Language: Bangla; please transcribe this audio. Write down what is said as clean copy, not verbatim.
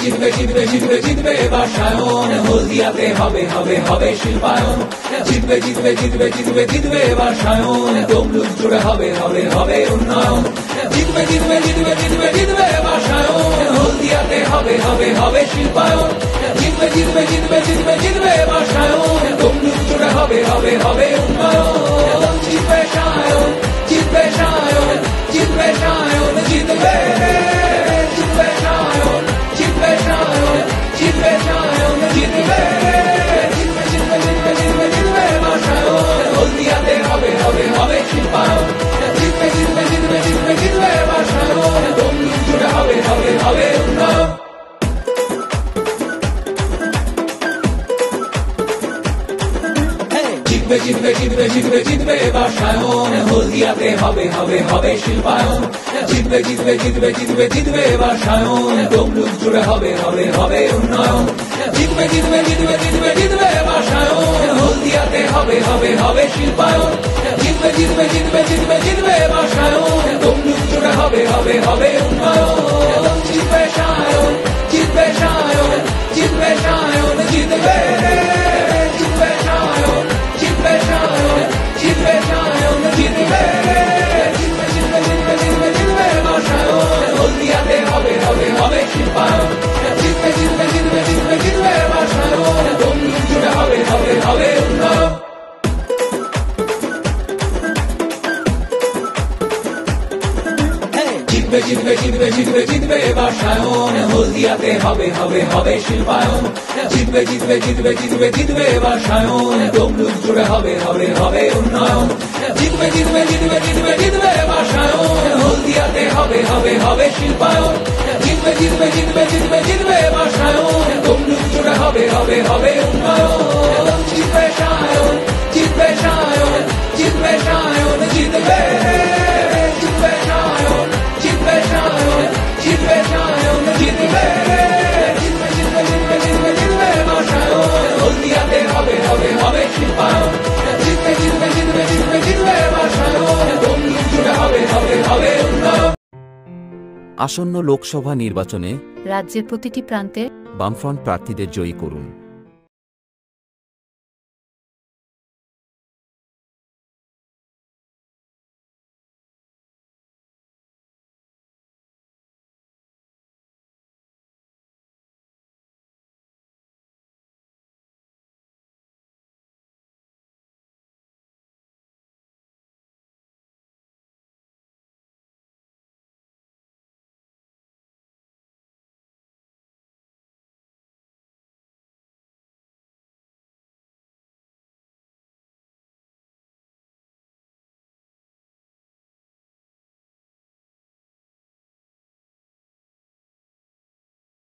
জিতবে জিতবে জিতবে জিতবে জিতবে বাসায়ন, হলদিয়াতে হবে হবে হবে শিল্পায়ন। জিতবে জিতবে জিতবে জিতবে জিতবে বাসায়ন, তমলুক জুড়ে হবে হবে হবে উন্নয়ন। জিতবে জিতবে জিতবে জিতবে জিতবে বাসায়ন, হলদিয়াতে হবে হবে হবে শিল্পায়ন। জিতবে জিতবে জিতবে জিতবে জিতবে বাসায়ন, তমলুক জুড়ে হবে হবে হবে উন্নয়ন। জিতবে সায়ন, জিতবে সায়ন, জিতবে সায়ন, জিতবে জিতবে সায়ন, জিতবে সায়ন, জিতবে সায়ন, জিতবে জিতবে জিতবে জিতবে জিতবে জিতবে বাসায়ন, হলদিয়াতে হবে হবে হবে শিল্পায়ন। জিতবে জিতবে জিতবে জিতবে জিতবে বাসায়ন, তমলুক জুড়ে হবে হবে হবে উন্নয়ন। জিতবে জিতবে জিতবে জিতবে জিতবে বাসায়ন, হলদিয়াতে হবে হবে হবে শিল্পায়ন। জিতবে জিতবে জিতবে জিতবে জিতবে বাসায়ন, তমলুক জুড়ে হবে হবে হবে উন্নয়ন। জিতবে জিতবে জিতবে জিতবে জিতবে বাসায়ন, হলদিয়াতে হবে হবে হবে শিল্পায়ন। জিতবে জিতবে জিতবে জিতবে জিতবে বাসায়ন, তমলুক জুড়ে হবে হবে হবে উন্নয়ন। জিতবে সায়ন, জিতবে সায়ন, জিতবে সায়ন, জিতবে জিতবে সায়ন, জিতবে সায়ন, জিতবে সায়ন, জিতবে জিতবে জিতবে জিতবে জিতবে জিতবে বাসায়ন, হলদিয়াতে হবে হবে হবে শিল্পায়ন। জিতবে জিতবে জিতবে জিতবে জিতবে বাসায়ন, তমলুক জুড়ে হবে হবে হবে উন্নয়ন। জিতবে জিতবে জিতবে জিতবে জিতবে বাসায়ন, হলদিয়াতে হবে হবে হবে শিল্পায়ন। জিতবে জিতবে জিতবে জিতবে জিতবে বাসায়ন, তমলুক জুড়ে হবে হবে হবে উন্নয়ন। জিতবে জিতবে জিতবে জিতবে জিতবে বাসায়ন, হলদিয়াতে হবে হবে হবে শিল্পায়ন। জিতবে জিতবে জিতবে জিতবে জিতবে বাসায়ন, তমলুক জুড়ে হবে হবে হবে উন্নয়ন। জিতবে সায়ন, জিতবে সায়ন, জিতবে সায়ন, জিতবে জিতবে সায়ন, জিতবে সায়ন, জিতবে সায়ন, জিতবে জিতবে জিতবে জিতবে জিতবে জিতবে বাসায়ন, হলদিয়াতে হবে হবে হবে শিল্পায়ন। জিতবে জিতবে জিতবে জিতবে জিতবে বাসায়ন, তমলুক জুড়ে হবে হবে হবে উন্নয়ন। আসন্ন লোকসভা নির্বাচনে রাজ্যের প্রতিটি প্রান্তে বামফ্রন্ট প্রার্থীদের জয়ী করুন।